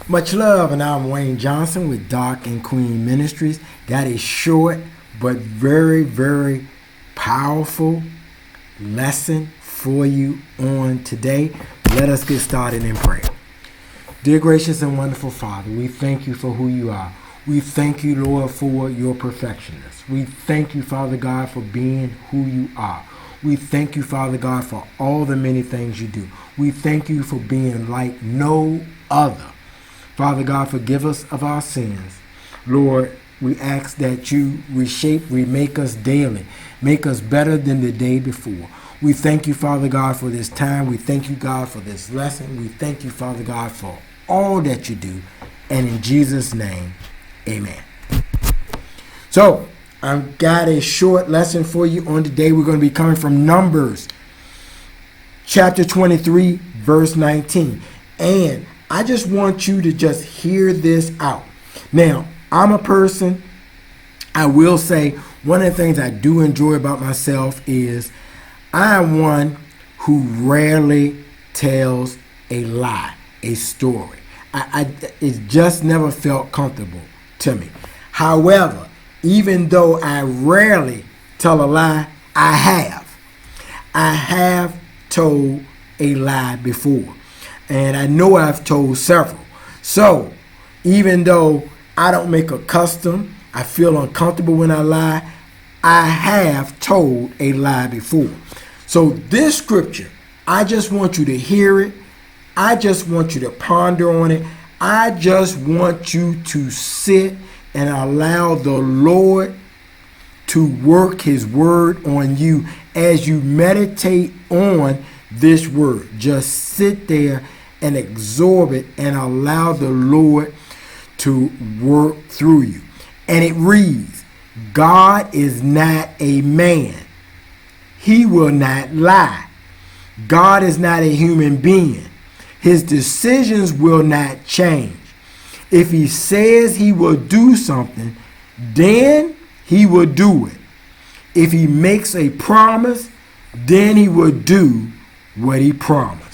Much love, and I'm Wayne Johnson with Doc and Queen Ministries. Got a short but very, very powerful lesson for you on today. Let us get started in prayer. Dear gracious and wonderful Father, we thank you for who you are. We thank you, Lord, for your perfectionness. We thank you, Father God, for being who you are. We thank you, Father God, for all the many things you do. We thank you for being like no other. Father God, forgive us of our sins. Lord, we ask that you remake us daily. Make us better than the day before. We thank you, Father God, for this time. We thank you, God, for this lesson. We thank you, Father God, for all that you do. And in Jesus' name, amen. So, I've got a short lesson for you on today. We're going to be coming from Numbers, chapter 23, verse 19. And I just want you to just hear this out. Now, I'm a person, I will say, one of the things I do enjoy about myself is I am one who rarely tells a lie, a story. It just never felt comfortable to me. However, even though I rarely tell a lie, I have told a lie before. And I know I've told several. So, even though I don't make a custom, I feel uncomfortable when I lie, I have told a lie before. So this scripture, I just want you to hear it. I just want you to ponder on it. I just want you to sit and allow the Lord to work his word on you as you meditate on this word. Just sit there and absorb it and allow the Lord to work through you. And it reads, God is not a man. He will not lie. God is not a human being. His decisions will not change. If he says he will do something, then he will do it. If he makes a promise, then he will do what he promised.